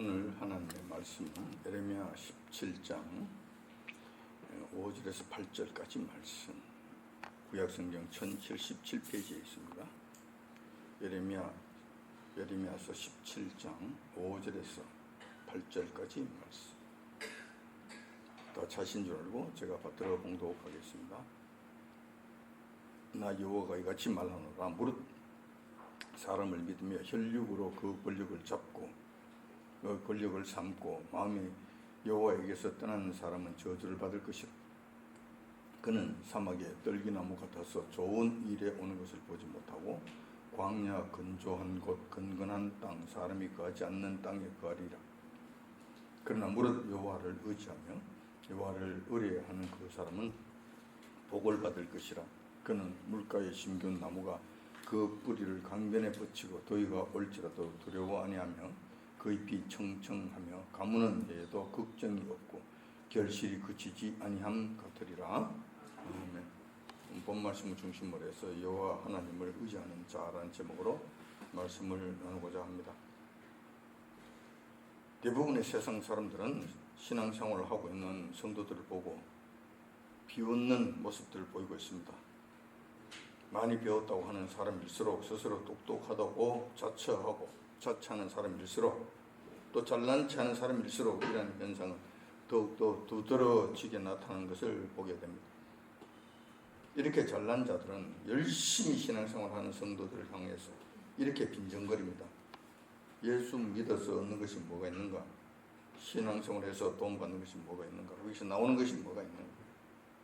오늘 하나님의 말씀은 예레미야 17장 5절에서 8절까지 말씀, 구약성경 1077페이지에 있습니다. 예레미야서 17장 5절에서 8절까지 말씀. 다 자신 줄 알고 제가 받들어 봉독하겠습니다. 나 여호와가 이같이 말하노라. 무릇 사람을 믿으며 혈육으로 그 권력을 잡고 그 권력을 삼고 마음이 여호와에게서 떠나는 사람은 저주를 받을 것이라. 그는 사막에 떨기나무 같아서 좋은 일에 오는 것을 보지 못하고 광야 건조한 곳 건건한 땅 사람이 거하지 않는 땅에 거하리라. 그러나 무릇 여호와를 의지하며 여호와를 의뢰하는 그 사람은 복을 받을 것이라. 그는 물가에 심겨온 나무가 그 뿌리를 강변에 뻗치고 더위가 올지라도 두려워 아니하며 그 잎이 청청하며 가무는 해에도 걱정이 없고 결실이 그치지 아니함 같으리라. 아멘. 본 말씀을 중심으로 해서 여호와 하나님을 의지하는 자라는 제목으로 말씀을 나누고자 합니다. 대부분의 세상 사람들은 신앙생활을 하고 있는 성도들을 보고 비웃는 모습들을 보이고 있습니다. 많이 배웠다고 하는 사람일수록 스스로 똑똑하다고 자처하는 사람일수록 또 잘난 체 하는 사람일수록 이러한 현상은 더욱더 두드러지게 나타나는 것을 보게 됩니다. 이렇게 잘난 자들은 열심히 신앙생활하는 성도들을 향해서 이렇게 빈정거립니다. 예수 믿어서 얻는 것이 뭐가 있는가? 신앙생활에서 도움받는 것이 뭐가 있는가? 여기서 나오는 것이 뭐가 있는가?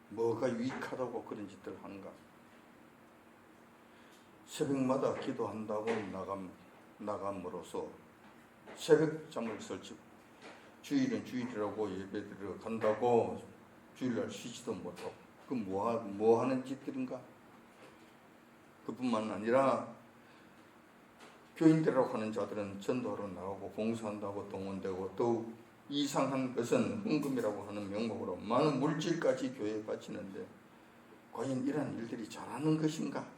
뭐가 유익하다고 그런 짓들을 하는가? 새벽마다 기도한다고 나감으로써 새벽잠을 설치고 주일은 주일이라고 예배드리러 간다고 주일날 쉬지도 못하고 그 뭐 하는 짓들인가? 그뿐만 아니라 교인들이라고 하는 자들은 전도하러 나가고 봉사한다고 동원되고 더욱 이상한 것은 헌금이라고 하는 명목으로 많은 물질까지 교회에 바치는데 과연 이러한 일들이 잘하는 것인가?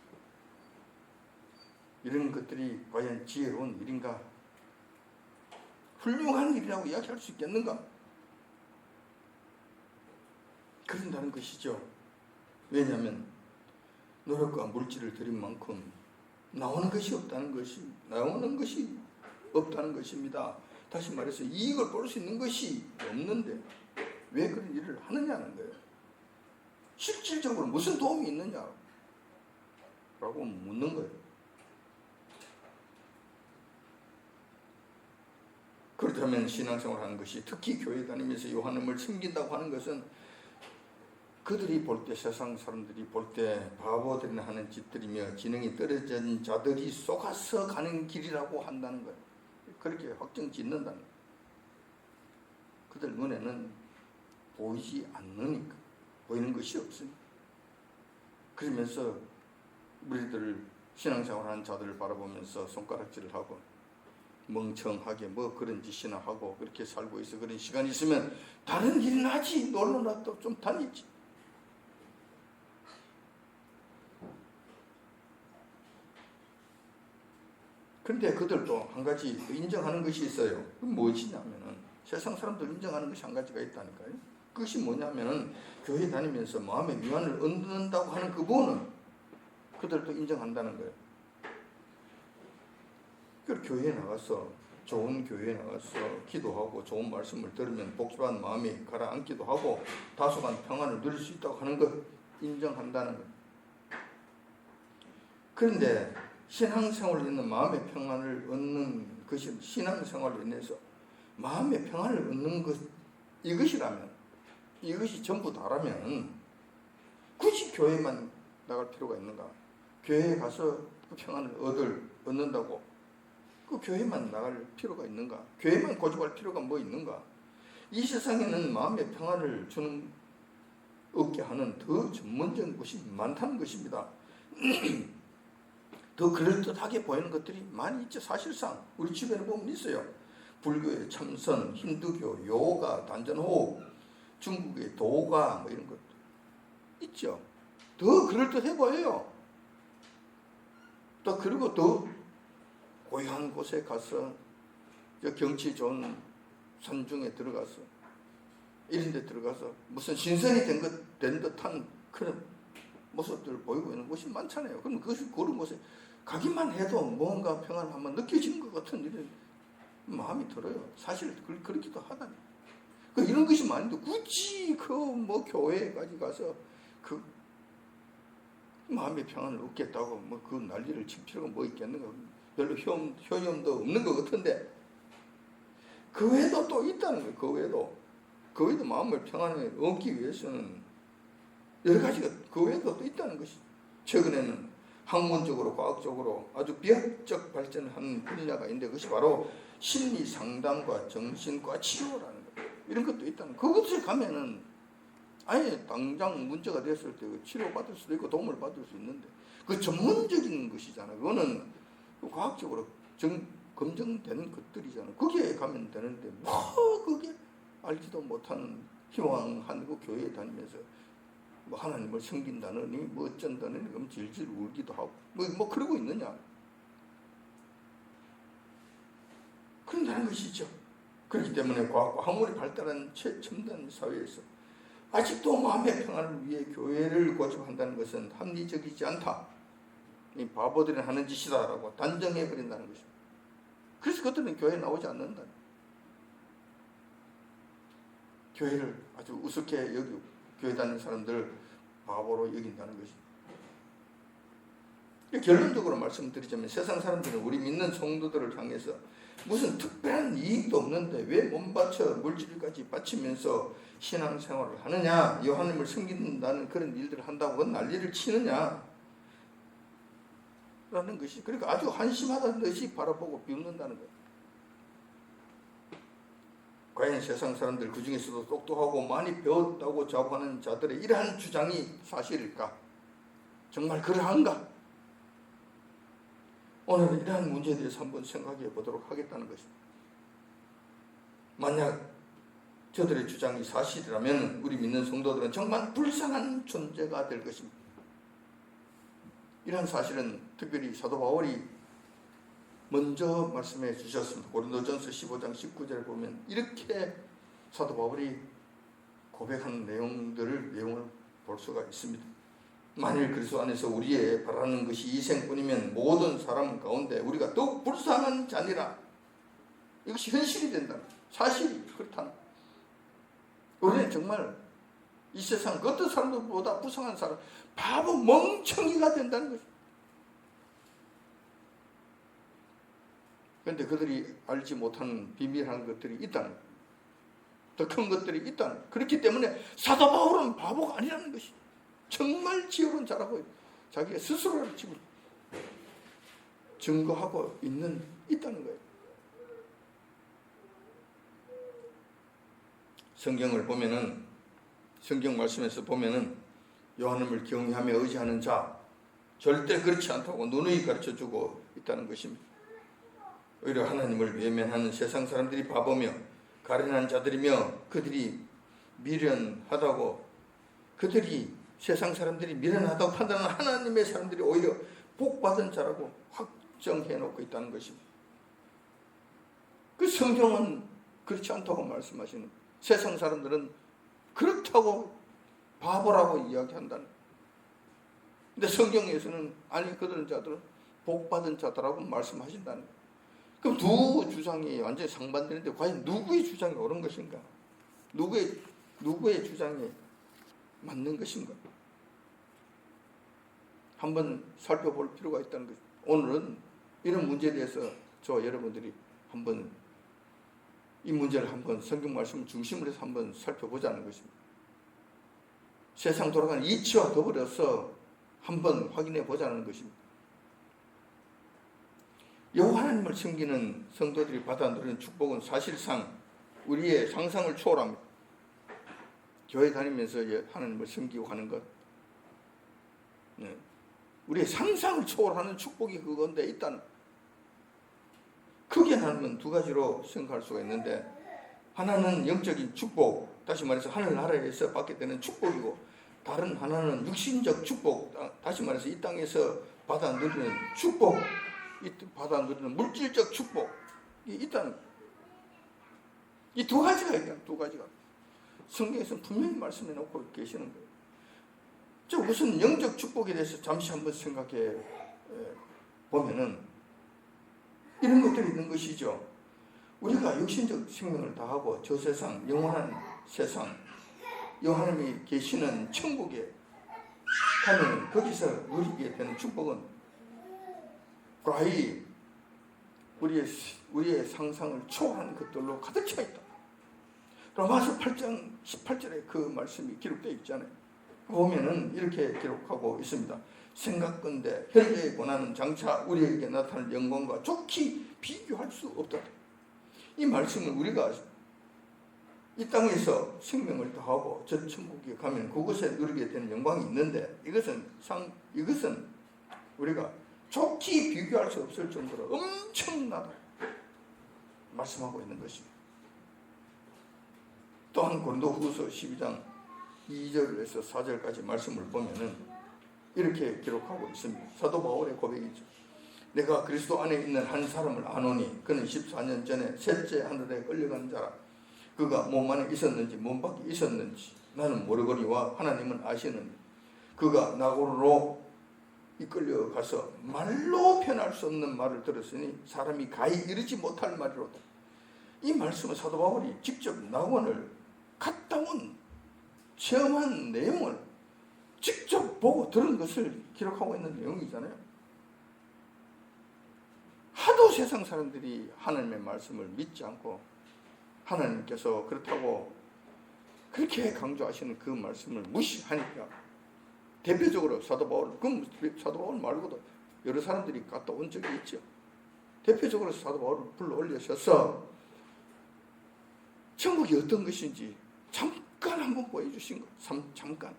이런 것들이 과연 지혜로운 일인가? 훌륭한 일이라고 이야기할 수 있겠는가? 그런다는 것이죠. 왜냐하면 노력과 물질을 들인 만큼 나오는 것이 없다는 것입니다. 다시 말해서 이익을 볼 수 있는 것이 없는데 왜 그런 일을 하느냐는 거예요. 실질적으로 무슨 도움이 있느냐라고 묻는 거예요. 그렇다면 신앙생활을 하는 것이, 특히 교회 다니면서 하나님을 섬긴다고 하는 것은 그들이 볼 때, 세상 사람들이 볼 때 바보들이나 하는 짓들이며 지능이 떨어진 자들이 속아서 가는 길이라고 한다는 거예요. 그렇게 확정 짓는다는 거예요. 그들 눈에는 보이지 않으니까, 보이는 것이 없으니까. 그러면서 우리들 신앙생활하는 자들을 바라보면서 손가락질을 하고 멍청하게 뭐 그런 짓이나 하고 그렇게 살고 있어. 그런 시간이 있으면 다른 일이나 하지. 놀러나 또 좀 다니지. 그런데 그들도 한 가지 인정하는 것이 있어요. 그건 무엇이냐면은 세상 사람들 인정하는 것이 한 가지가 있다니까요. 그것이 뭐냐면은 교회 다니면서 마음의 위안을 얻는다고 하는 그분은 그들도 인정한다는 거예요. 그 교회에 나가서, 좋은 교회에 나가서 기도하고 좋은 말씀을 들으면 복잡한 마음이 가라앉기도 하고 다소간 평안을 누릴 수 있다고 하는 것 인정한다는 것. 그런데 신앙생활에 있는 마음의 평안을 얻는 것이, 신앙생활로 인해서 마음의 평안을 얻는 것, 이것이라면, 이것이 전부 다라면 굳이 교회만 나갈 필요가 있는가? 교회에 가서 그 평안을 얻는다고 그 교회만 나갈 필요가 있는가? 교회만 고집할 필요가 뭐 있는가? 이 세상에는 마음의 평안을 얻게 하는 더 전문적인 것이 많다는 것입니다. 더 그럴듯하게 보이는 것들이 많이 있죠. 사실상 우리 주변에 보면 있어요. 불교의 참선, 힌두교, 요가, 단전호흡, 중국의 도가 뭐 이런 것도 있죠. 더 그럴듯해 보여요. 또 그리고 더 고요한 곳에 가서 저 경치 좋은 산중에 들어가서 이런 데 들어가서 무슨 신선이 된 듯한 그런 모습들을 보이고 있는 곳이 많잖아요. 그럼 그런 곳에 가기만 해도 뭔가 평안을 한번 느껴지는 것 같은 이런 마음이 들어요. 사실 그렇기도 하다니. 이런 것이 많은데 굳이 뭐 교회까지 가서 그 마음의 평안을 얻겠다고 뭐 그 난리를 칠 필요가 뭐 있겠는가. 별로 효용도 없는 것 같은데 그 외에도 또 있다는 거예요. 그 외에도 마음을 평안을 얻기 위해서는 여러 가지가 그 외에도 또 있다는 것이. 최근에는 학문적으로 과학적으로 아주 비약적 발전을 하는 분야가 있는데 그것이 바로 심리 상담과 정신과 치료라는 거예요. 이런 것도 있다는 거예요. 그것을 가면은 아예 당장 문제가 됐을 때 치료받을 수도 있고 도움을 받을 수 있는데 그 전문적인 것이잖아. 그거는 과학적으로 검증된 것들이잖아. 거기에 가면 되는데 뭐 그게 알지도 못하는 희망한 그 교회에 다니면서 뭐 하나님을 섬긴다느니 뭐 어쩐다느니 그럼 질질 울기도 하고 뭐 그러고 있느냐. 그런다는 것이죠. 그렇기 때문에 과학과 학문이 발달한 최첨단 사회에서 아직도 마음의 평안을 위해 교회를 고집한다는 것은 합리적이지 않다. 이 바보들이 하는 짓이다라고 단정해버린다는 것입니다. 그래서 그들은 교회에 나오지 않는다. 교회를 아주 우습게 여기고 교회 다니는 사람들을 바보로 여긴다는 것입니다. 결론적으로 말씀드리자면 세상 사람들은 우리 믿는 성도들을 향해서 무슨 특별한 이익도 없는데 왜 몸바쳐 물질까지 바치면서 신앙생활을 하느냐, 하나님을 섬긴다는 그런 일들을 한다고 난리를 치느냐 라는 것이, 그러니까 아주 한심하다는 듯이 바라보고 비웃는다는 거예요. 과연 세상 사람들 그 중에서도 똑똑하고 많이 배웠다고 자부하는 자들의 이러한 주장이 사실일까? 정말 그러한가? 오늘은 이러한 문제에 대해서 한번 생각해 보도록 하겠다는 것입니다. 만약 저들의 주장이 사실이라면 우리 믿는 성도들은 정말 불쌍한 존재가 될 것입니다. 이러한 사실은 특별히 사도 바울이 먼저 말씀해 주셨습니다. 고린도전서 15장 19절에 보면 이렇게 사도 바울이 고백한 내용을 볼 수가 있습니다. 만일 그리스도 안에서 우리의 바라는 것이 이생뿐이면 모든 사람 가운데 우리가 더욱 불쌍한 자니라. 이것이 현실이 된다. 사실이 그렇다. 우리는 정말 이 세상 그 어떤 사람들보다 불쌍한 사람, 바보 멍청이가 된다는 것입니다. 그런데 그들이 알지 못하는 비밀한 것들이 있다는 거예요. 더 큰 것들이 있다는 거예요. 그렇기 때문에 사도 바울은 바보가 아니라는 것이 정말 지혜로운 자라고 자기가 스스로를 지금 증거하고 있다는 거예요. 성경을 보면은, 성경 말씀에서 보면은 하나님을 경외하며 의지하는 자 절대 그렇지 않다고 누누이 가르쳐주고 있다는 것입니다. 오히려 하나님을 외면하는 세상 사람들이 바보며 가련한 자들이며 그들이 미련하다고, 그들이 세상 사람들이 미련하다고 판단하는 하나님의 사람들이 오히려 복받은 자라고 확정해 놓고 있다는 것입니다. 그 성경은 그렇지 않다고 말씀하시는 거예요. 세상 사람들은 그렇다고 바보라고 이야기한다는 거예요. 근데 성경에서는 아니 그들은 자들은 복받은 자들라고 말씀하신다는 거예요. 그럼 두 주장이 완전히 상반되는데 과연 누구의 주장이 옳은 것인가? 누구의 주장이 맞는 것인가? 한번 살펴볼 필요가 있다는 것입니다. 오늘은 이런 문제에 대해서 저와 여러분들이 한번 이 문제를 한번 성경 말씀을 중심으로 해서 한번 살펴보자는 것입니다. 세상 돌아가는 이치와 더불어서 한번 확인해 보자는 것입니다. 여호와 하나님을 섬기는 성도들이 받아 누리는 축복은 사실상 우리의 상상을 초월합니다. 교회 다니면서 하나님을 섬기고 가는 것, 우리의 상상을 초월하는 축복이 그건데 일단 크게 나누면 두 가지로 생각할 수가 있는데, 하나는 영적인 축복, 다시 말해서 하늘나라에서 받게 되는 축복이고, 다른 하나는 육신적 축복, 다시 말해서 이 땅에서 받아 누리는 축복, 받아 누리는 물질적 축복이 있다는 거예요. 이 두 가지가 있다. 두 가지가. 성경에서는 분명히 말씀해 놓고 계시는 거예요. 저 우선 영적 축복에 대해서 잠시 한번 생각해 보면은 이런 것들이 있는 것이죠. 우리가 육신적 생명을 다하고 저 세상, 영원한 세상, 하나님이 계시는 천국에 가면 거기서 누리게 되는 축복은 거의 우리의 상상을 초월하는 것들로 가득 차 있다. 로마서 8장 18절에 그 말씀이 기록되어 있잖아요. 보면은 이렇게 기록하고 있습니다. 생각건대 혈계의 고난은 장차 우리에게 나타날 영광과 좋게 비교할 수 없다. 이 말씀은 우리가 이 땅에서 생명을 다하고 저 천국에 가면 그곳에 누리게 되는 영광이 있는데 이것은 우리가 좋게 비교할 수 없을 정도로 엄청나다 말씀하고 있는 것입니다. 또한 고린도후서 12장 2절에서 4절까지 말씀을 보면은 이렇게 기록하고 있습니다. 사도 바울의 고백이죠. 내가 그리스도 안에 있는 한 사람을 아노니 그는 14년 전에 셋째 하늘에 끌려간 자라. 그가 몸 안에 있었는지 몸 밖에 있었는지 나는 모르거니와 하나님은 아시느니 그가 나고로 이끌려가서 말로 표현할 수 없는 말을 들었으니 사람이 가히 이르지 못할 말이로다. 이 말씀은 사도 바울이 직접 낙원을 갔다 온 체험한 내용을 직접 보고 들은 것을 기록하고 있는 내용이잖아요. 하도 세상 사람들이 하나님의 말씀을 믿지 않고 하나님께서 그렇다고 그렇게 강조하시는 그 말씀을 무시하니까 대표적으로 사도 바울 말고도 여러 사람들이 갔다 온 적이 있죠. 대표적으로 사도 바울을 불러 올려셔서 천국이 어떤 것인지 잠깐 한번 보여주신 거. 잠깐.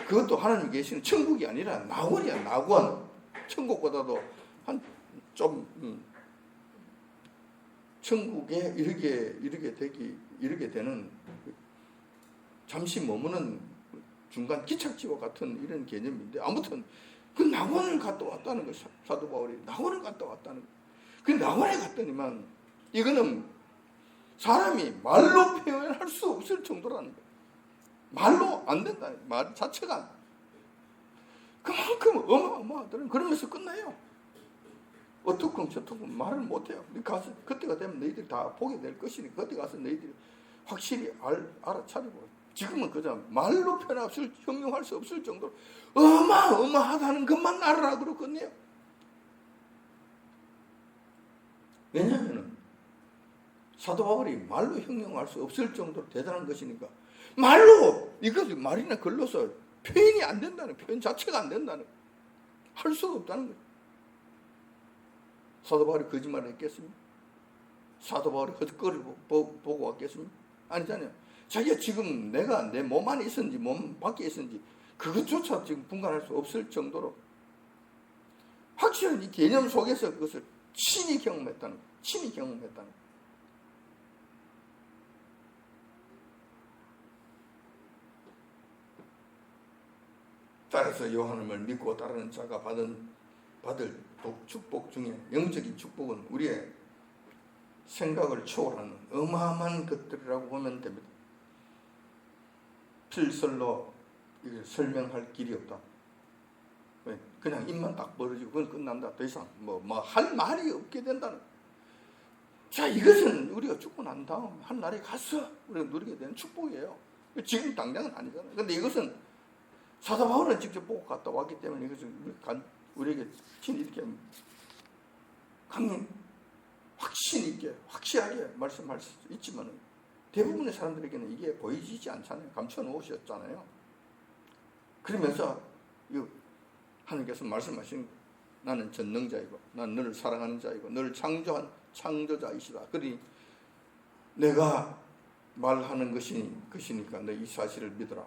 그것도 하나님 계시는 천국이 아니라 낙원이야. 낙원. 천국보다도 천국에 이르게 되는 잠시 머무는 중간 기착지와 같은 이런 개념인데 아무튼 그 낙원을 갔다 왔다는 거예요. 사도 바울이 낙원을 갔다 왔다는 거예요. 그 낙원에 갔더니만 이거는 사람이 말로 표현할 수 없을 정도라는 거예요. 말로 안 된다는 거예요. 말 자체가 안 돼요. 그만큼 어마어마하더라고요. 그러면서 끝나요. 어떻건 저떻건 말을 못해요. 가서 그때가 되면 너희들이 다 보게 될 것이니 그때 가서 너희들이 확실히 알아차리고 지금은 그저 말로 형용할 수 없을 정도로 어마어마하다는 것만 알아라 그러거든요. 왜냐하면 사도 바울이 말로 형용할 수 없을 정도로 대단한 것이니까 말로 이것이 말이나 글로서 표현이 안 된다는 표현 자체가 안 된다는 할 수가 없다는 거예요. 사도 바울이 거짓말을 했겠습니까? 사도 바울이 헛거리를 보고 왔겠습니까? 아니잖아요. 자기가 지금 내가 내 몸 안에 있었는지 몸 밖에 있었는지 그것조차 지금 분간할 수 없을 정도로 확실한 이 개념 속에서 그것을 친히 경험했다는 거예요. 따라서 요한을 믿고 따르는 자가 받을 축복 중에 영적인 축복은 우리의 생각을 초월하는 어마어마한 것들이라고 보면 됩니다. 필설로 설명할 길이 없다. 그냥 입만 딱 벌어지고 그건 끝난다. 더 이상 할 말이 없게 된다는. 자, 이것은 우리가 죽고 난 다음 한 날에 가서 우리가 누리게 되는 축복이에요. 지금 당장은 아니잖아요. 근데 이것은 사도 바울은 직접 보고 갔다 왔기 때문에 이것을 우리에게 이렇게 확신 있게 확실하게 말씀할 수 있지만 대부분의 사람들에게는 이게 보이지 않잖아요. 감춰 놓으셨잖아요. 그러면서 하나님께서 말씀하신 나는 전능자이고 난 너를 사랑하는 자이고 너를 창조한 창조자이시다. 그러니 내가 말하는 것이니까 너 이 사실을 믿어라.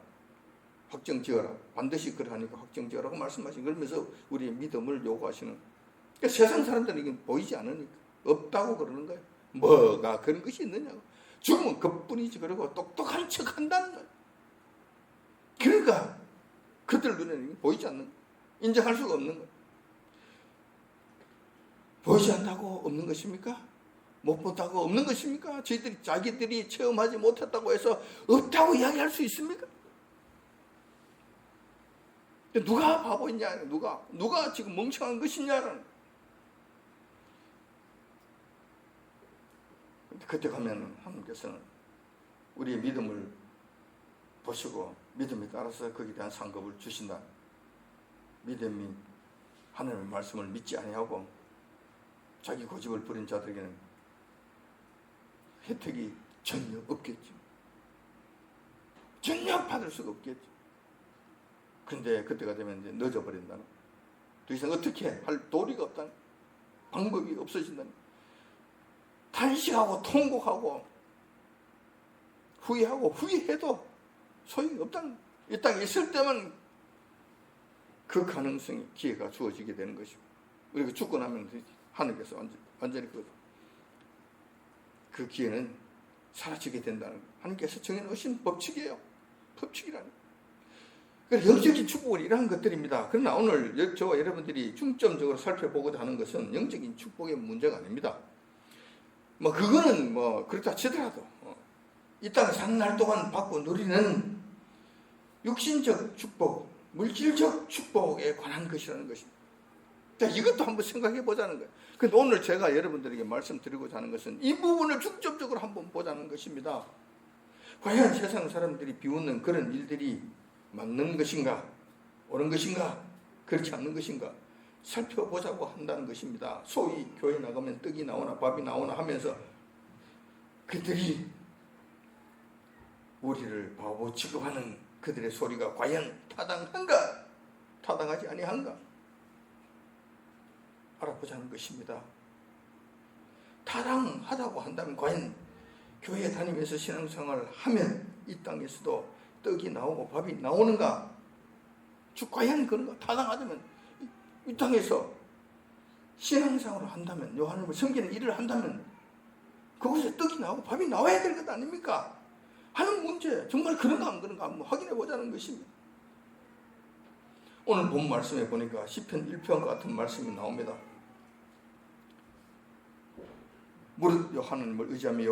확정지어라. 반드시 그러하니까 확정지어라고 말씀하신 그러면서 우리의 믿음을 요구하시는. 그러니까 세상 사람들은 이게 보이지 않으니까 없다고 그러는 거예요. 뭐가 그런 것이 있느냐고. 죽으면 그뿐이지. 그러고 똑똑한 척 한다는 거예요. 그러니까 그들 눈에는 보이지 않는 거예요. 인정할 수가 없는 거예요. 보이지 않다고 없는 것입니까? 못 본다고 없는 것입니까? 자기들이 체험하지 못했다고 해서 없다고 이야기할 수 있습니까? 누가 바보냐? 누가 지금 멍청한 것이냐는. 그때 가면 하나님께서는 우리의 믿음을 보시고 믿음에 따라서 거기에 대한 상급을 주신다. 믿음이 하나님의 말씀을 믿지 아니하고 자기 고집을 부린 자들에게는 혜택이 전혀 없겠죠. 전혀 받을 수가 없겠죠. 그런데 그때가 되면 이제 늦어버린다는, 더 이상 어떻게 할 도리가 없다는, 방법이 없어진다는, 탄식하고 통곡하고 후회하고 후회해도 소용이 없다는, 이 땅에 있을 때만 그 가능성이, 기회가 주어지게 되는 것이고, 그리고 죽고 나면 하늘께서 완전히 그 기회는 사라지게 된다는 것. 하나님께서 정해놓으신 법칙이에요. 법칙이라는. 그러니까 영적인 축복은 이러한 것들입니다. 그러나 오늘 저와 여러분들이 중점적으로 살펴보고자 하는 것은 영적인 축복의 문제가 아닙니다. 그거는 그렇다 치더라도 이 땅에 사는 날 동안 받고 누리는 육신적 축복, 물질적 축복에 관한 것이라는 것입니다. 이것도 한번 생각해 보자는 거예요. 그런데 오늘 제가 여러분들에게 말씀드리고자 하는 것은 이 부분을 중점적으로 한번 보자는 것입니다. 과연 세상 사람들이 비웃는 그런 일들이 맞는 것인가? 옳은 것인가? 그렇지 않는 것인가? 살펴보자고 한다는 것입니다. 소위 교회 나가면 떡이 나오나 밥이 나오나 하면서 그들이 우리를 바보 취급하는 그들의 소리가 과연 타당한가? 타당하지 아니한가? 알아보자는 것입니다. 타당하다고 한다면 과연 교회 다니면서 신앙생활을 하면 이 땅에서도 떡이 나오고 밥이 나오는가? 과연 그런가? 타당하다면 이 땅에서 신앙생활을 한다면, 하나님을 섬기는 일을 한다면 그곳에 떡이 나오고 밥이 나와야 될 것 아닙니까? 하는 문제, 정말 그런가 안 그런가 한번 확인해 보자는 것입니다. 오늘 본 말씀에 보니까 시편 1편 같은 말씀이 나옵니다. 무릇 하나님을 의지하며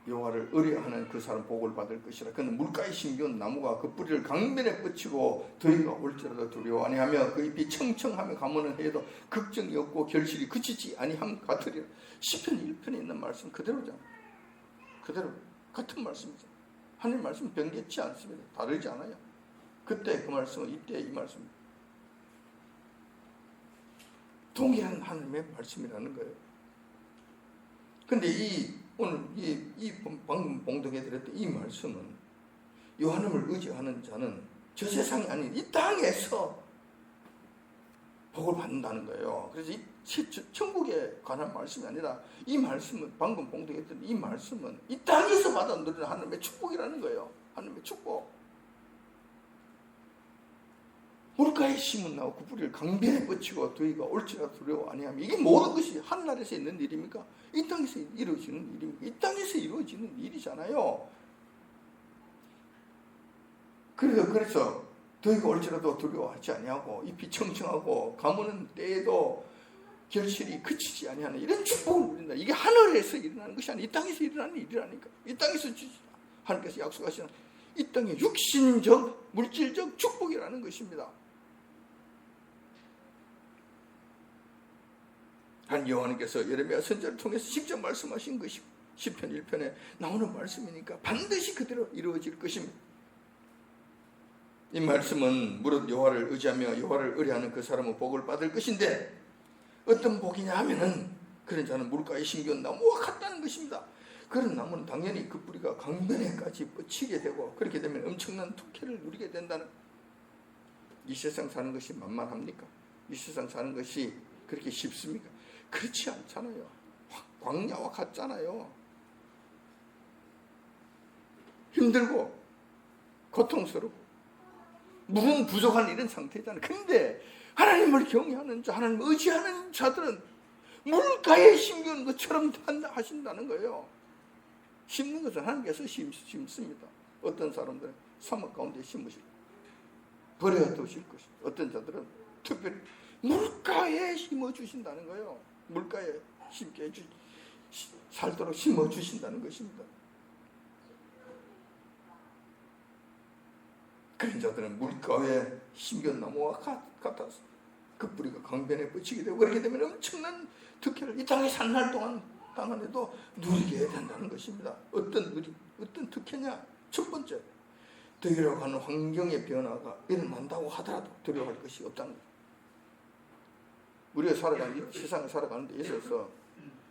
여호와를 의뢰하는 그 사람 복을 받을 것이라. 그는 물가에 심겨온 나무가 그 뿌리를 강변에 뻗치고 더위가 올지라도 두려워 아니하며 그 잎이 청청하며 가무는 해도 걱정이 없고 결실이 그치지 아니함 같으리라. 시편 1편에 있는 말씀 그대로잖아. 그대로 같은 말씀이죠. 하나님 말씀 변개치 않습니다. 다르지 않아요. 그때 그 말씀은 이때 이 말씀입니다. 동일한 하나님의 말씀이라는 거예요. 근데 오늘 방금 봉독해드렸던 이 말씀은 하나님을 의지하는 자는 저 세상이 아닌 이 땅에서 복을 받는다는 거예요. 그래서 이 천국에 관한 말씀이 아니라 이 말씀은, 방금 봉독했던 이 말씀은 이 땅에서 받아 누리는 하나님의 축복이라는 거예요. 하나님의 축복. 물가에 심은 나무 그 뿌리를 강변에 뻗치고 더위가 올지라 두려워 아니하면, 이게 모든 것이 하늘나라에서 있는 일입니까? 이 땅에서 이루어지는 일입니까? 이 땅에서 이루어지는 일이잖아요. 그래서 더위가 올지라도 두려워하지 아니하고 잎이 청청하고 가무는 때에도 결실이 그치지 아니하는 이런 축복을 누린다. 이게 하늘에서 일어나는 것이 아니라 이 땅에서 일어나는 일이라니까. 이 땅에서 하나님께서 약속하시는 이 땅의 육신적, 물질적 축복이라는 것입니다. 한 여호와님께서 예레미야 선지자를 통해서 직접 말씀하신 것이 시편 1편에 나오는 말씀이니까 반드시 그대로 이루어질 것입니다. 이 말씀은 무릇 여호와를 의지하며 여호와를 의뢰하는 그 사람은 복을 받을 것인데, 어떤 복이냐 하면은 그런 자는 물가에 심겨온 나무와 같다는 것입니다. 그런 나무는 당연히 그 뿌리가 강변에까지 뻗치게 되고 그렇게 되면 엄청난 특혜를 누리게 된다는. 이 세상 사는 것이 만만합니까? 이 세상 사는 것이 그렇게 쉽습니까? 그렇지 않잖아요. 광야와 같잖아요. 힘들고 고통스럽고 물은 부족한 이런 상태잖아요. 근데 하나님을 경외하는 자, 하나님을 의지하는 자들은 물가에 심기는 것처럼 하신다는 거예요. 심는 것은 하나님께서 심습니다. 어떤 사람들은 사막 가운데 심으실, 버려두실 것이고, 어떤 자들은 특별히 물가에 심어주신다는 거예요. 물가에 심게 해주시. 살도록 심어주신다는 것입니다. 그런 자들은 물가에 신견나무와 같아서 그 뿌리가 강변에 뻗치게 되고, 그렇게 되면 엄청난 특혜를 이 땅에 산 날 동안 당안에도 누리게 된다는 것입니다. 어떤 특혜냐? 첫 번째, 두려워하고 하는 환경의 변화가 일어난다고 하더라도 두려워할 것이 없다는 거예요. 우리가 살아가는 이 세상에 살아가는 데 있어서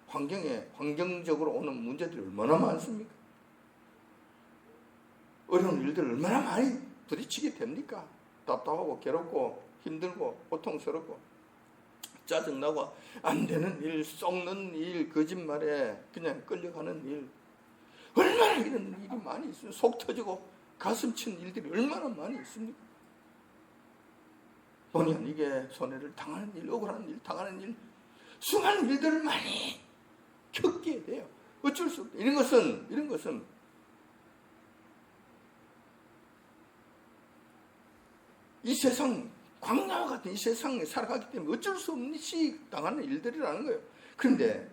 환경적으로 오는 문제들이 얼마나 많습니까? 어려운 일들 얼마나 많이 부딪히게 됩니까? 답답하고 괴롭고 힘들고 고통스럽고 짜증나고 안 되는 일, 썩는 일, 거짓말에 그냥 끌려가는 일, 얼마나 이런 일이 많이 있어요. 속 터지고 가슴 친 일들이 얼마나 많이 있습니까? 본의 아니게 손해를 당하는 일, 억울한 일, 당하는 일, 수많은 일들을 많이 겪게 돼요. 어쩔 수 없다. 이런 것은 이 세상, 광야와 같은 이 세상에 살아가기 때문에 어쩔 수 없이 당하는 일들이라는 거예요. 그런데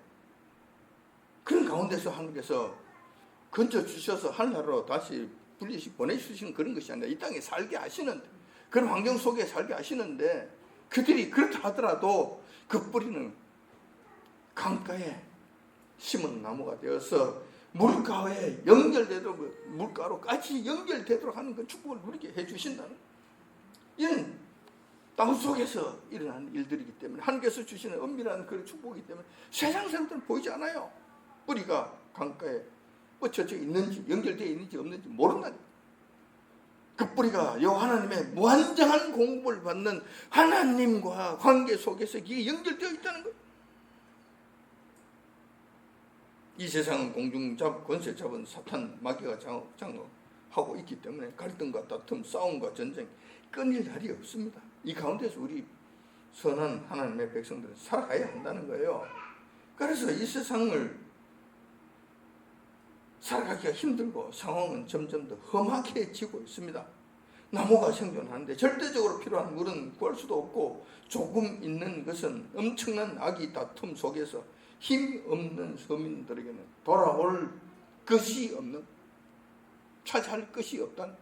그런 가운데서 하나님께서 건져주셔서 하늘나라로 다시 보내주시는 그런 것이 아니라 이 땅에 살게 하시는데, 그런 환경 속에 살게 하시는데, 그들이 그렇다 하더라도 그 뿌리는 강가에 심은 나무가 되어서 물가에 연결되도록, 물가로까지 연결되도록 하는 그 축복을 누리게 해주신다는, 이런 땅 속에서 일어나는 일들이기 때문에, 하나님께서 주시는 은밀한 그런 축복이기 때문에 세상 사람들은 보이지 않아요. 뿌리가 강가에 뻗쳐져 있는지 연결되어 있는지 없는지 모른다니. 그 뿌리가 요 하나님의 무한정한 공급을 받는 하나님과 관계 속에서 이게 연결되어 있다는 거예요. 이 세상은 공중 권세 잡은 사탄 마귀가 장악하고 있기 때문에 갈등과 다툼, 싸움과 전쟁 끊일 날이 없습니다. 이 가운데서 우리 선한 하나님의 백성들은 살아가야 한다는 거예요. 그래서 이 세상을 살아가기가 힘들고 상황은 점점 더 험악해지고 있습니다. 나무가 생존하는데 절대적으로 필요한 물은 구할 수도 없고, 조금 있는 것은 엄청난 악의 다툼 속에서 힘이 없는 서민들에게는 돌아올 것이 없는, 차지할 것이 없다는,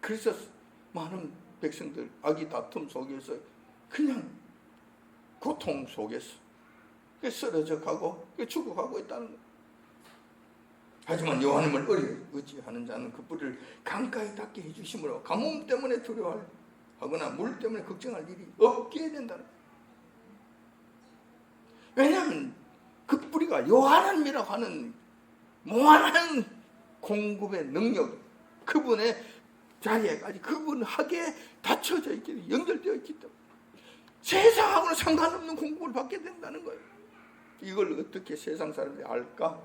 그래서 많은 백성들 악의 다툼 속에서 그냥 고통 속에서 쓰러져 가고 죽어가고 있다는 거예요. 하지만 여호와님을 의지하는 자는 그 뿌리를 강가에 닿게 해주심으로 가뭄 때문에 두려워하거나 물 때문에 걱정할 일이 없게 된다는 거예요. 왜냐하면 그 뿌리가 여호와님이라고 하는 무한한 공급의 능력, 그분의 자리에까지 그분하게 닫혀져 있기 때문에, 연결되어 있기 때문에 세상하고는 상관없는 공급을 받게 된다는 거예요. 이걸 어떻게 세상 사람들이 알까?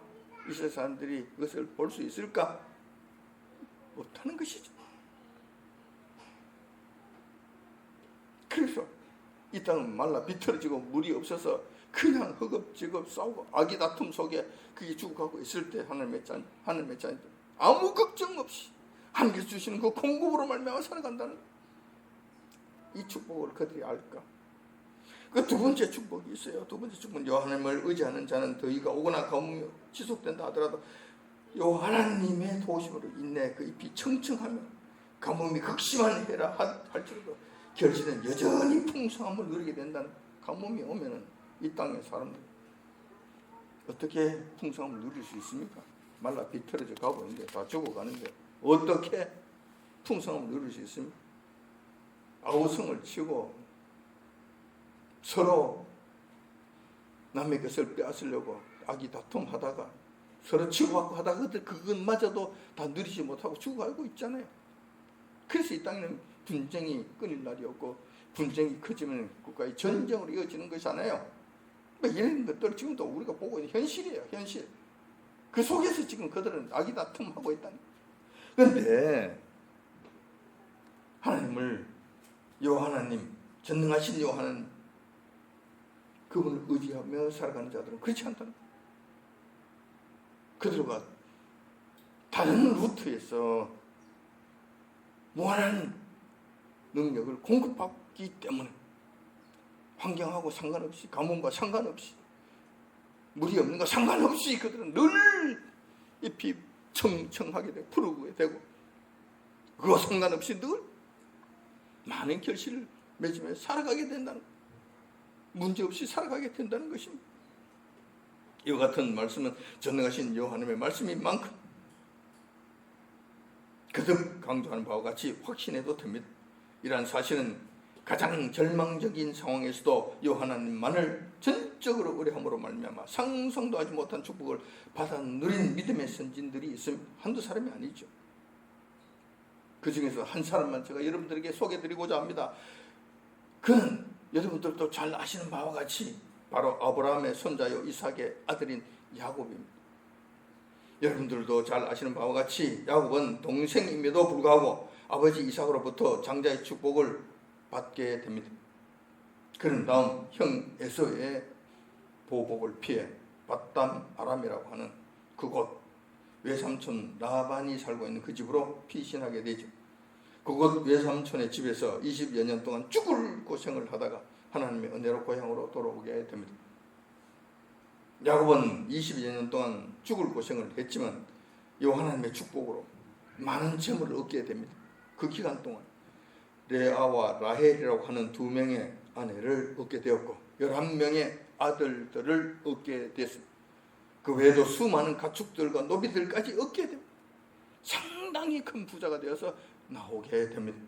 이 세상 사람들이 그것을 볼 수 있을까? 못하는 것이죠. 그래서 이 땅은 말라 비틀어지고 물이 없어서 그냥 허겁지겁 싸우고 악의 다툼 속에 그게 죽어가고 있을 때 하나님의 자녀들 아무 걱정 없이 하나님께서 주시는 그 공급으로 말미암아 살아간다는, 이 축복을 그들이 알까? 그 두 번째 축복이 있어요. 두 번째 축복은 요 하나님을 의지하는 자는 더위가 오거나 가뭄이 지속된다 하더라도 요 하나님의 도우심으로 인내 그 잎이 청청하며 가뭄이 극심한 해라 할지라도 결실은 여전히 풍성함을 누리게 된다는. 가뭄이 오면은 이 땅의 사람들 어떻게 풍성함을 누릴 수 있습니까? 말라 비틀어져 가고 있는데, 다 죽어가는데 어떻게 풍성함을 누릴 수 있습니까? 아우성을 치고 서로 남의 것을 빼앗으려고 악의 다툼하다가 서로 치고받고 하다가 그것마저도 다 누리지 못하고 죽어가고 있잖아요. 그래서 이 땅에는 분쟁이 끊일 날이 없고, 분쟁이 커지면 국가의 전쟁으로 이어지는 것이잖아요. 이런 것들을 지금도 우리가 보고 있는 현실이에요. 현실. 그 속에서 지금 그들은 악의 다툼하고 있다는 거예요. 그런데 하나님을, 요 하나님, 전능하신 요 하나님, 그분을 의지하며 살아가는 자들은 그렇지 않다는 거예요. 그들과 다른 루트에서 무한한 능력을 공급받기 때문에 환경하고 상관없이, 가뭄과 상관없이 물이 없는 거 상관없이 그들은 늘 잎이 청청하게 되고 푸르게 되고 그거 상관없이 늘 많은 결실을 맺으며 살아가게 된다는 것. 문제없이 살아가게 된다는 것입니다. 이와 같은 말씀은 전능하신 여호와 하나님의 말씀인 만큼 거듭 강조하는 바와 같이 확신해도 됩니다. 이러한 사실은 가장 절망적인 상황에서도 여호와 하나님만을 전적으로 의뢰함으로 말미암아 상상도 하지 못한 축복을 받아 누린 믿음의 선진들이 있습니다. 한두 사람이 아니죠. 그 중에서 한 사람만 제가 여러분들에게 소개해드리고자 합니다. 그는 여러분들도 잘 아시는 바와 같이 바로 아브라함의 손자요 이삭의 아들인 야곱입니다. 여러분들도 잘 아시는 바와 같이 야곱은 동생임에도 불구하고 아버지 이삭으로부터 장자의 축복을 받게 됩니다. 그런 다음 형 에서의 보복을 피해 밧담 아람이라고 하는 그곳 외삼촌 라반이 살고 있는 그 집으로 피신하게 되죠. 그곳 외삼촌의 집에서 20여 년 동안 죽을 고생을 하다가 하나님의 은혜로 고향으로 돌아오게 됩니다. 야곱은 20여 년 동안 죽을 고생을 했지만 이 하나님의 축복으로 많은 재물을 얻게 됩니다. 그 기간 동안 레아와 라헬이라고 하는 두 명의 아내를 얻게 되었고 11명의 아들들을 얻게 됐습니다. 그 외에도 수많은 가축들과 노비들까지 얻게 됩니다. 상당히 큰 부자가 되어서 나오게 됩니다.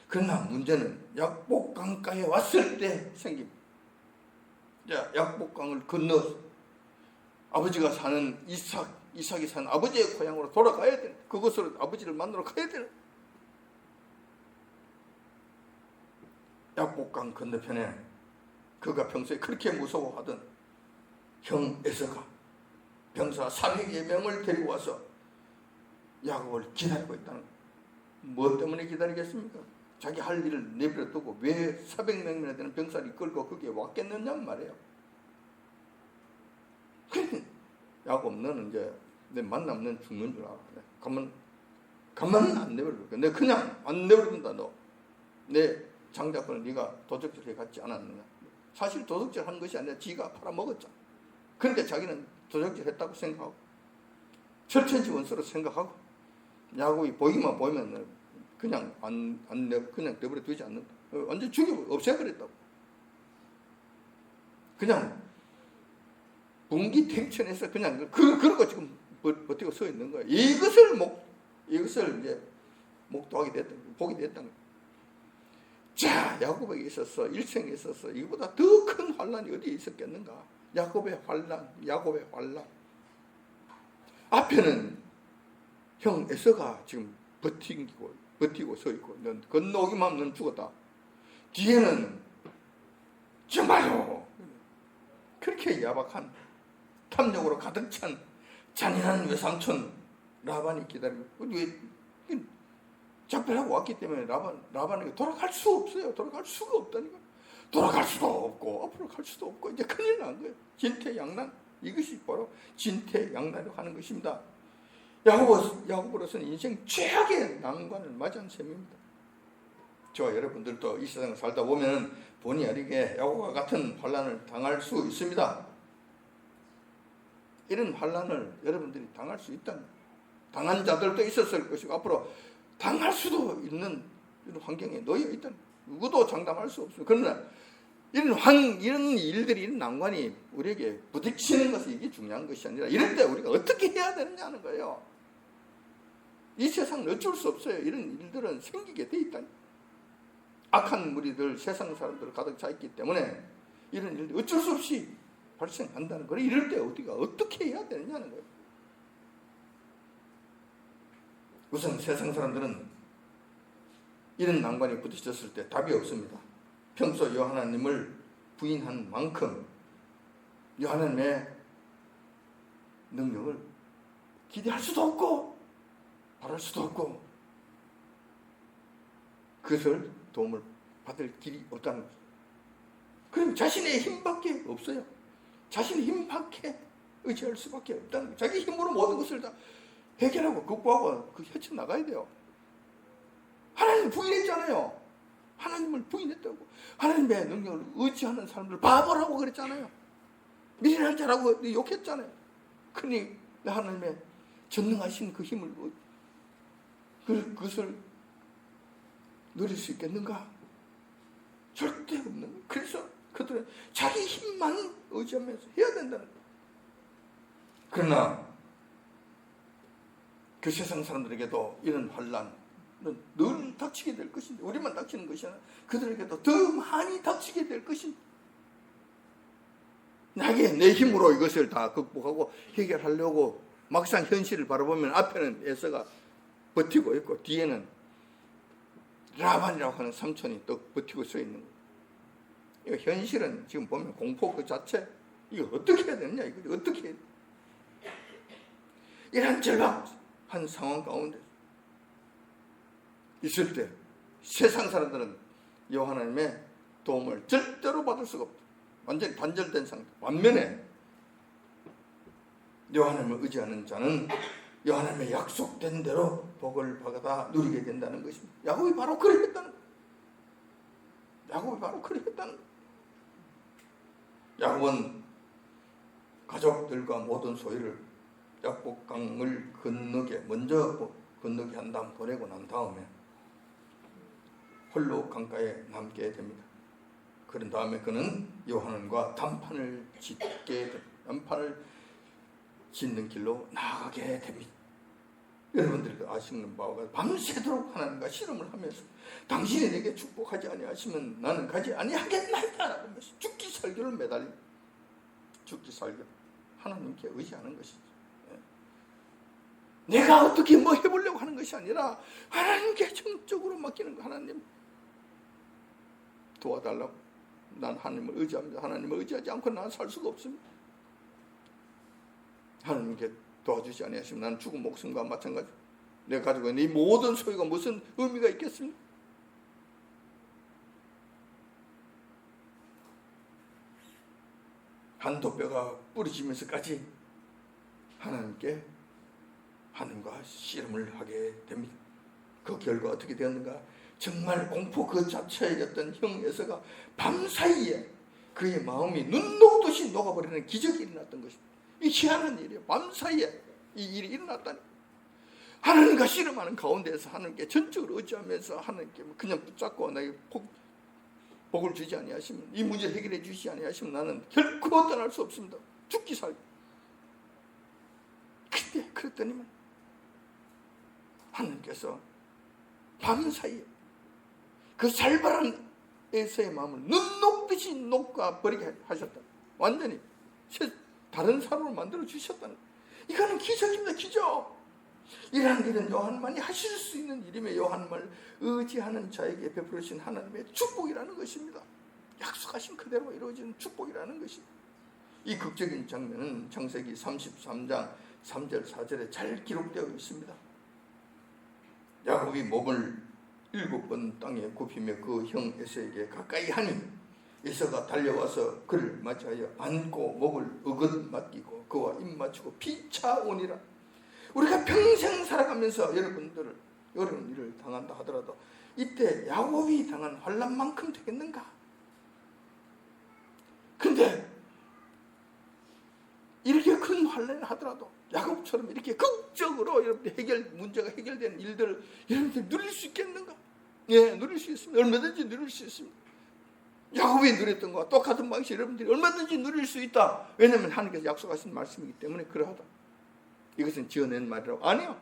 그러나 문제는 약복강가에 왔을 때 생깁니다. 약복강을 건너서 아버지가 사는 이삭이 사는 아버지의 고향으로 돌아가야 되는, 그곳으로 아버지를 만나러 가야 되는. 약복강 건너편에 그가 평소에 그렇게 무서워하던 형 에서가 병사 400여 명을 데리고 와서 야곱을 기다리고 있다는 거예요. 뭐 때문에 기다리겠습니까? 자기 할 일을 내버려 두고 왜 400명이나 되는 병사를 끌고 거기에 왔겠느냐 말이에요. 야곱, 너는 이제 내 만나면 넌 죽는 줄 알아. 가만 안 내버려 둘게. 내가 그냥 안 내버려 둔다. 너 내 장자권을 네가 도적질해 갖지 않았느냐. 사실 도적질 한 것이 아니라 지가 팔아먹었잖아. 그런데 자기는 도적질 했다고 생각하고 철천지 원수로 생각하고 야곱이 보이면 그냥 그냥 내버려 두지 않는다. 완전 없애버렸다고. 그냥 분기탱천에서 그냥 그러고 지금 버티고 서 있는 거예요. 이것을 이제 목도하게 됐던 거예요. 보게 됐던 거예요. 자, 야곱에게 있어서 일생에 있어서 이보다 더 큰 환란이 어디에 있었겠는가? 야곱의 환란. 앞에는 형 에서가 지금 버티고 서 있고, 넌 건너오기만 하면 넌 죽었다. 뒤에는 정말로 그렇게 야박한 탐욕으로 가득 찬 잔인한 외삼촌 라반이 기다리고, 왜 작별하고 왔기 때문에 라반에게 돌아갈 수 없어요. 돌아갈 수가 없다니까. 돌아갈 수도 없고 앞으로 갈 수도 없고 이제 큰일 난 거예요. 진퇴양난. 이것이 바로 진퇴양난이라고 하는 것입니다. 야곱으로서는 인생 최악의 난관을 맞이한 셈입니다. 저와 여러분들도 이 세상을 살다 보면 본의 아니게 야곱과 같은 환난을 당할 수 있습니다. 이런 환난을 여러분들이 당할 수 있다는, 당한 자들도 있었을 것이고 앞으로 당할 수도 있는 이런 환경에 놓여 있다는, 누구도 장담할 수 없어요. 그러나 이런 일들이, 이런 난관이 우리에게 부딪히는 것이 이게 중요한 것이 아니라 이럴 때 우리가 어떻게 해야 되느냐는 거예요. 이 세상은 어쩔 수 없어요. 이런 일들은 생기게 돼 있다니. 악한 무리들, 세상 사람들 가득 차 있기 때문에 이런 일들이 어쩔 수 없이 발생한다는 거예요. 이럴 때 우리가 어떻게 해야 되느냐는 거예요. 우선 세상 사람들은 이런 난관이 부딪혔을 때 답이 없습니다. 평소 여호와 하나님을 부인한 만큼 여호와 하나님의 능력을 기대할 수도 없고 바랄 수도 없고 그것을 도움을 받을 길이 없다는 거죠. 그럼 자신의 힘밖에 없어요. 자신의 힘밖에 의지할 수밖에 없다는 거죠. 자기 힘으로 모든 것을 다 해결하고 극복하고 그 헤쳐나가야 돼요. 하나님을 부인했잖아요. 하나님을 부인했다고. 하나님의 능력을 의지하는 사람들 바보라고 그랬잖아요. 미련한 자라고 욕했잖아요. 그러니 하나님의 전능하신 그 힘을 그것을 누릴 수 있겠는가? 절대 없는 거예요. 그래서 그들은 자기 힘만 의지하면서 해야 된다는 거예요. 그러나 그 세상 사람들에게도 이런 환난은 늘 닥치게 될 것인데, 우리만 닥치는 것이 아니라 그들에게도 더 많이 닥치게 될 것인데, 내 힘으로 이것을 다 극복하고 해결하려고 막상 현실을 바라보면 앞에는 에서가 버티고 있고 뒤에는 라반이라고 하는 삼촌이 또 버티고 서 있는 거예요. 이거 현실은 지금 보면 공포 그 자체, 이거 어떻게 해야 되느냐, 이거 어떻게 해야 돼? 이런 절박한 상황 가운데 있을 때 세상 사람들은 여호와 하나님의 도움을 절대로 받을 수가 없다. 완전히 단절된 상태, 완면에 여호와 하나님을 의지하는 자는 여호와 하나님의 약속된 대로 복을 받아 누리게 된다는 것입니다. 야곱이 바로 그랬다는 거예요. 야곱이 바로 그랬다는 거예요. 야곱은 가족들과 모든 소유를 야복강을 먼저 건너게 한 다음 보내고 난 다음에 홀로 강가에 남게 됩니다. 그런 다음에 그는 여호와 하나님과 담판을 짓는 길로 나아가게 됩니다. 여러분들이 아시는 바와 같이 밤새도록 하나님과 씨름을 하면서 당신이 내게 축복하지 아니하시면 나는 가지 아니하겠나이다 하면서 죽기 살기를 매달린, 죽기 살기 하나님께 의지하는 것이죠. 내가 어떻게 뭐 해보려고 하는 것이 아니라 하나님께 정적으로 맡기는 거. 하나님 도와달라고. 난 하나님을 의지합니다. 하나님을 의지하지 않고 나는 살 수가 없습니다. 하나님께 도와주지 아니하시면 나는 죽은 목숨과 마찬가지. 내가 가지고 있는 이 모든 소유가 무슨 의미가 있겠습니까? 한도뼈가 부러지면서까지 하나님과 씨름을 하게 됩니다. 그 결과 어떻게 되었는가? 정말 공포 그 자체였던 형 에서가 밤사이에 그의 마음이 눈 녹듯이 녹아버리는 기적이 일어났던 것입니다. 이 희한한 일이에요. 밤사이에 이 일이 일어났다니. 하나님과 씨름하는 가운데서 하나님께 전적으로 의지하면서 하나님께 그냥 붙잡고 나에게 복을 주지 아니하시면, 이 문제를 해결해 주시지 아니하시면 나는 결코 떠날 수 없습니다. 죽기 살기. 그때 그랬더니만 하나님께서 밤사이에 그 살벌한 에서의 마음을 눈 녹듯이 녹아버리게 하셨다. 완전히 다른 사람을 만들어 주셨다는 거예요. 이거는 기적입니다. 기적. 이러한 일은 요한만이 하실 수 있는 일이며 요한만을 의지하는 자에게 베풀으신 하나님의 축복이라는 것입니다. 약속하신 그대로 이루어지는 축복이라는 것입니다. 이 극적인 장면은 창세기 33장 3절 4절에 잘 기록되어 있습니다. 야곱이 몸을 7번 땅에 굽히며 그 형 에서에게 가까이 하니 에서가 달려와서 그를 맞이하여 안고 목을 어긋 맡기고 그와 입 맞추고 피차오니라. 우리가 평생 살아가면서 여러분들을 어려운 일을 당한다 하더라도 이때 야곱이 당한 환난만큼 되겠는가? 근데 이렇게 큰 환난을 하더라도 야곱처럼 이렇게 극적으로 여러분들 문제가 해결되는 일들을 여러분들 누릴 수 있겠는가? 예, 누릴 수 있습니다. 얼마든지 누릴 수 있습니다. 야곱이 누렸던 것과 똑같은 방식 여러분들이 얼마든지 누릴 수 있다. 왜냐하면 하나님께서 약속하신 말씀이기 때문에 그러하다. 이것은 지어낸 말이라고. 아니요.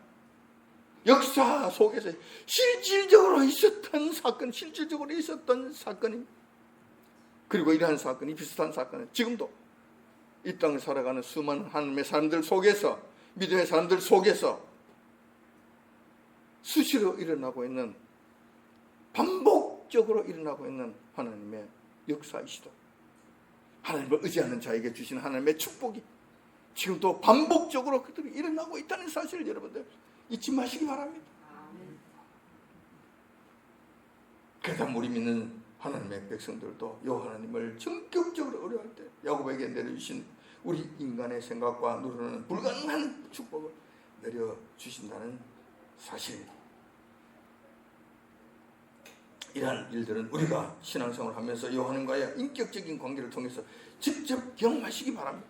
역사 속에서 실질적으로 있었던 사건입니다. 그리고 이러한 사건이, 비슷한 사건은 지금도 이 땅을 살아가는 수많은 하나님의 사람들 속에서, 믿음의 사람들 속에서 수시로 일어나고 있는, 반복적으로 일어나고 있는 하나님의 역사이시다. 하나님을 의지하는 자에게 주신 하나님의 축복이 지금도 반복적으로 그들이 일어나고 있다는 사실을 여러분들 잊지 마시기 바랍니다. 그러다 우리 믿는 하나님의 백성들도 요 하나님을 전격적으로 어려워할 때 야곱에게 내려주신 우리 인간의 생각과 누르는 불가능한 축복을 내려주신다는 사실입니다. 이러한 일들은 우리가 신앙생활을 하면서 요 하나님과의 인격적인 관계를 통해서 직접 경험하시기 바랍니다.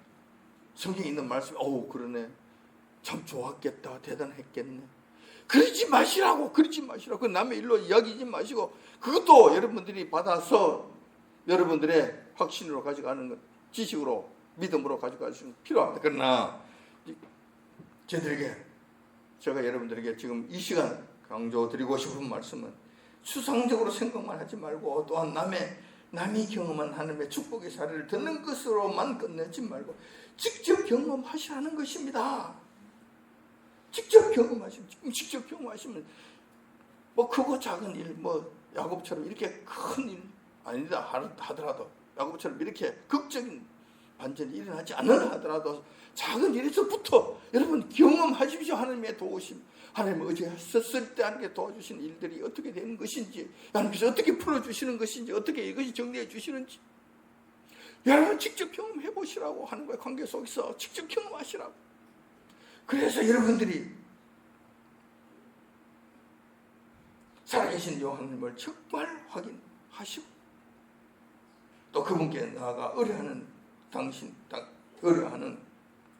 성경에 있는 말씀이 그러네, 참 좋았겠다, 대단했겠네, 그러지 마시라고. 그 남의 일로 이야기하지 마시고, 그것도 여러분들이 받아서 여러분들의 확신으로 가져가는 것, 지식으로, 믿음으로 가져가시는 필요합니다. 그러나 제가 여러분들에게 지금 이 시간 강조드리고 싶은 말씀은, 수상적으로 생각만 하지 말고, 또한 남이 경험한 하나님의 축복의 사례를 듣는 것으로만 끝내지 말고 직접 경험하시라는 것입니다. 직접 경험하시면 크고 작은 일, 야곱처럼 이렇게 큰 일 아니다 하더라도, 야곱처럼 이렇게 극적인 반전이 일어나지 않는다 하더라도 작은 일에서부터 여러분 경험하십시오. 하나님의 도우심, 하나님을 의지했을 때 하나님께 도와주시는 일들이 어떻게 되는 것인지, 하나님께서 어떻게 풀어주시는 것인지, 어떻게 이것이 정리해 주시는지 여러분 직접 경험해 보시라고. 하나님과의 관계 속에서 직접 경험하시라고. 그래서 여러분들이 살아계신 요 하나님을 정말 확인하시고, 또 그분께 나아가 의뢰하는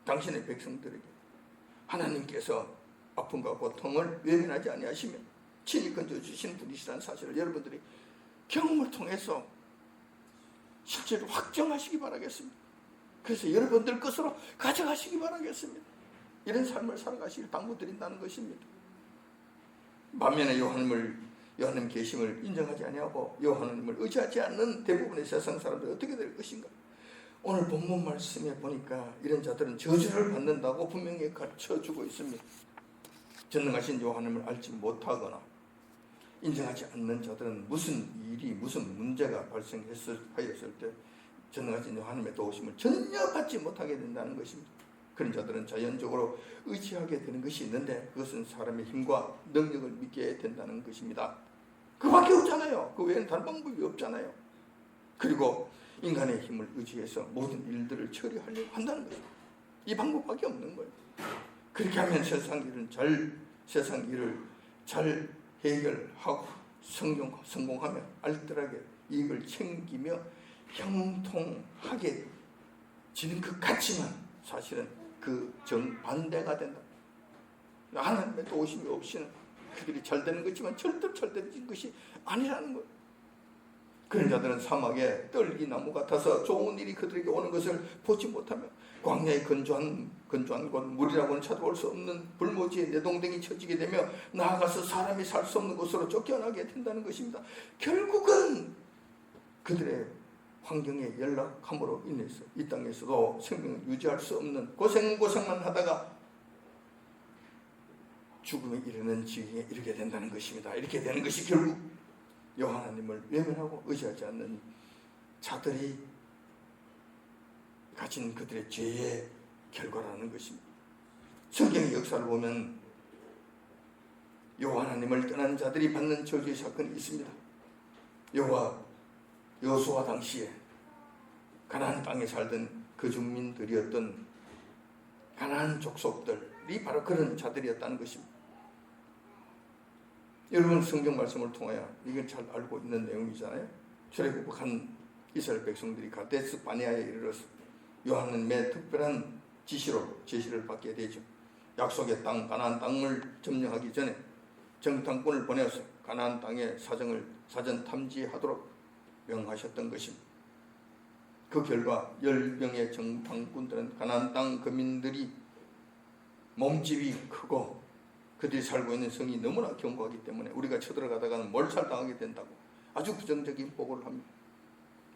당신의 백성들에게 하나님께서 아픔과 고통을 외면하지 아니하시며 친히 건져주시는 분이시라는 사실을 여러분들이 경험을 통해서 실제로 확정하시기 바라겠습니다. 그래서 여러분들 것으로 가져가시기 바라겠습니다. 이런 삶을 살아가시길 당부드린다는 것입니다. 반면에 하나님 계심을 인정하지 아니하고 하나님을 의지하지 않는 대부분의 세상 사람들이 어떻게 될 것인가? 오늘 본문 말씀에 보니까 이런 자들은 저주를 받는다고 분명히 가르쳐주고 있습니다. 전능하신 하나님을 알지 못하거나 인정하지 않는 자들은 무슨 일이, 무슨 문제가 발생하였을 때 전능하신 하나님의 도우심을 전혀 받지 못하게 된다는 것입니다. 그런 자들은 자연적으로 의지하게 되는 것이 있는데, 그것은 사람의 힘과 능력을 믿게 된다는 것입니다. 그밖에 없잖아요. 그 외에는 다른 방법이 없잖아요. 그리고 인간의 힘을 의지해서 모든 일들을 처리하려고 한다는 거예요. 이 방법밖에 없는 거예요. 그렇게 하면 세상 일을 잘 해결하고 성공하며 알뜰하게 이익을 챙기며 형통하게 지는 것 같지만 사실은 그 정반대가 된다. 하나님의 도우심이 없이는 그들이 잘 되는 것이지만 절대로 잘 되는 것이 아니라는 거예요. 그런 자들은 사막에 떨기 나무 같아서 좋은 일이 그들에게 오는 것을 보지 못하며 광야의 건조한 곳, 물이라고는 찾아올 수 없는 불모지에 내동댕이 쳐지게 되며 나아가서 사람이 살 수 없는 곳으로 쫓겨나게 된다는 것입니다. 결국은 그들의 환경에 연락함으로 인해서 이 땅에서도 생명을 유지할 수 없는 고생만 하다가 죽음에 이르는 지경에 이르게 된다는 것입니다. 이렇게 되는 것이 결국 하나님을 외면하고 의지하지 않는 자들이 가진 그들의 죄의 결과라는 것입니다. 성경의 역사를 보면 하나님을 떠난 자들이 받는 저주의 사건이 있습니다. 여호수아 당시에 가나안 땅에 살던 그 주민들이었던 가나안 족속들이 바로 그런 자들이었다는 것입니다. 여러분 성경 말씀을 통하여 이건 잘 알고 있는 내용이잖아요. 출애굽한 이스라엘 백성들이 가데스 바네아에 이르러서 요한의 특별한 제시를 받게 되죠. 약속의 땅 가나안 땅을 점령하기 전에 정탐꾼을 보내서 가나안 땅의 사전 탐지하도록 명하셨던 것입니다. 그 결과 10명의 정탐꾼들은 가나안 땅 거민들이 몸집이 크고 그들이 살고 있는 성이 너무나 견고하기 때문에 우리가 쳐들어가다가는 몰살당하게 된다고 아주 부정적인 보고를 합니다.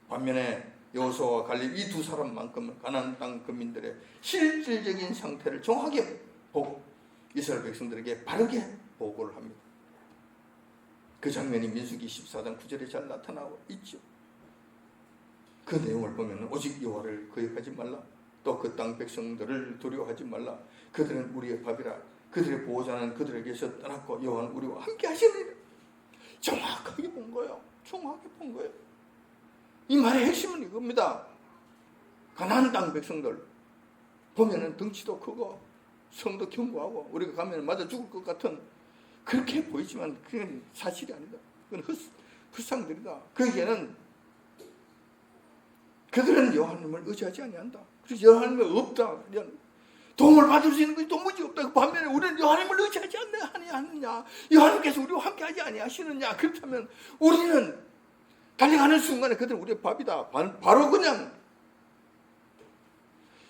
반면에 여호수아와 갈렙 이 두 사람만큼은 가나안 땅 거민들의 실질적인 상태를 정확하게 보고 이스라엘 백성들에게 바르게 보고를 합니다. 그 장면이 민수기 14장 9절에 잘 나타나고 있죠. 그 내용을 보면 오직 여호와를 거역하지 말라, 또 그 땅 백성들을 두려워하지 말라, 그들은 우리의 밥이라, 그들의 보호자는 그들에게서 떠났고 여호와는 우리와 함께 하시느니라. 정확하게 본 거예요. 정확하게 본 거예요. 이 말의 핵심은 이겁니다. 가나안 땅 백성들 보면은 덩치도 크고 성도 견고하고 우리가 가면 맞아 죽을 것 같은 그렇게 보이지만 그건 사실이 아니다. 그건 헛상들이다. 거기에는 그들은 여호와님을 의지하지 아니한다. 그래서 여호와님이 없다. 도움을 받을 수 있는 것이 도무지 없다. 그 반면에 우리는 여호와님을 의지하지 않느냐. 여호와님께서 우리와 함께하지 아니하시느냐. 그렇다면 우리는 달려가는 순간에 그들은 우리의 밥이다. 바로 그냥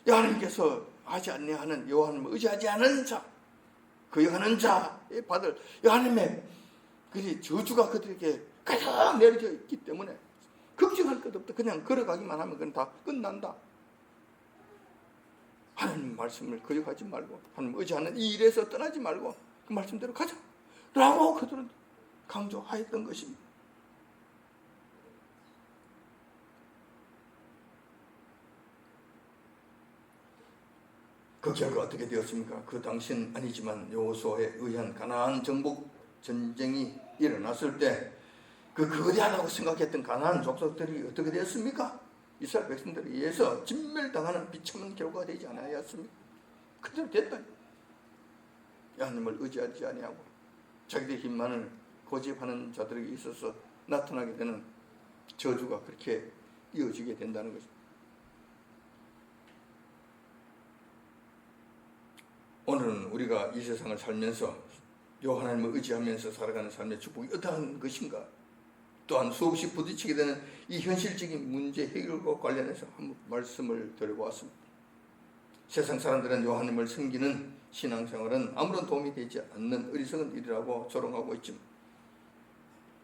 여호와님께서 하지 아니하는 여호와님을 의지하지 않은 자, 거역하는 자에 받을 여호와님의 그 저주가 그들에게 가득 내려져 있기 때문에 걱정할 것 없다. 그냥 걸어가기만 하면 그건 다 끝난다. 하나님 말씀을 거역하지 말고 하나님 의지하는 이 일에서 떠나지 말고 그 말씀대로 가자 라고 그들은 강조하였던 것입니다. 그 결과 어떻게 되었습니까? 그 당시는 아니지만 여호수아에 의한 가나안 정복 전쟁이 일어났을 때 그 거대하다고 생각했던 가나안 족속들이 어떻게 되었습니까? 이스라엘 백성들에 의해서 진멸당하는 비참한 결과가 되지 않았습니까? 그대로 됐다. 하나님을 의지하지 아니하고 자기들의 힘만을 고집하는 자들에게 있어서 나타나게 되는 저주가 그렇게 이어지게 된다는 것입니다. 오늘은 우리가 이 세상을 살면서 하나님을 의지하면서 살아가는 삶의 축복이 어떠한 것인가, 또한 수없이 부딪히게 되는 이 현실적인 문제 해결과 관련해서 한번 말씀을 드려보았습니다. 세상 사람들은 하나님을 섬기는 신앙생활은 아무런 도움이 되지 않는 어리석은 일이라고 조롱하고 있지만,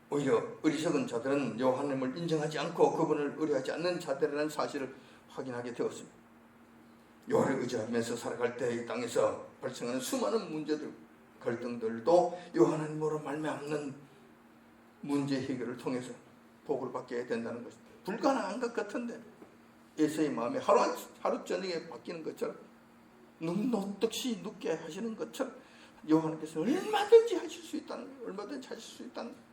오히려 어리석은 자들은 하나님을 인정하지 않고 그분을 의뢰하지 않는 자들이라는 사실을 확인하게 되었습니다. 여호와를 의지하면서 살아갈 때 이 땅에서 발생하는 수많은 문제들, 갈등들도 하나님으로 말미암는 문제 해결을 통해서 복을 받게 된다는 것입니다. 불가능한 것 같은데 에서의 마음이 하루 저녁에 바뀌는 것처럼, 눈 녹듯이 눕게 하시는 것처럼 여호와께서 얼마든지 하실 수 있다는 거예요. 얼마든지 하실 수 있다는 거예요.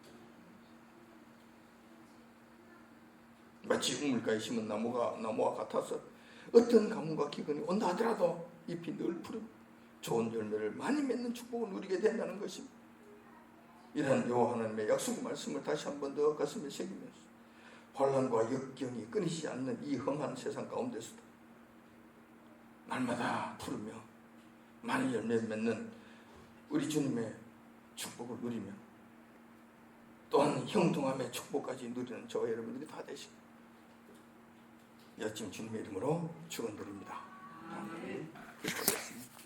마치 우물가에 심은 나무와 같아서 어떤 가뭄과 기근이 온다 하더라도 잎이 늘 푸르고 좋은 열매를 많이 맺는 축복을 누리게 된다는 것입니다. 이런 하나님의 약속 말씀을 다시 한 번 더 가슴에 새기면서 환난과 역경이 끊이지 않는 이 험한 세상 가운데서도 날마다 푸르며 많은 열매 맺는 우리 주님의 축복을 누리며 또한 형통함의 축복까지 누리는 저와 여러분들이 다 되시고 아침 주님의 이름으로 축원드립니다. 아멘. 기도하겠습니다.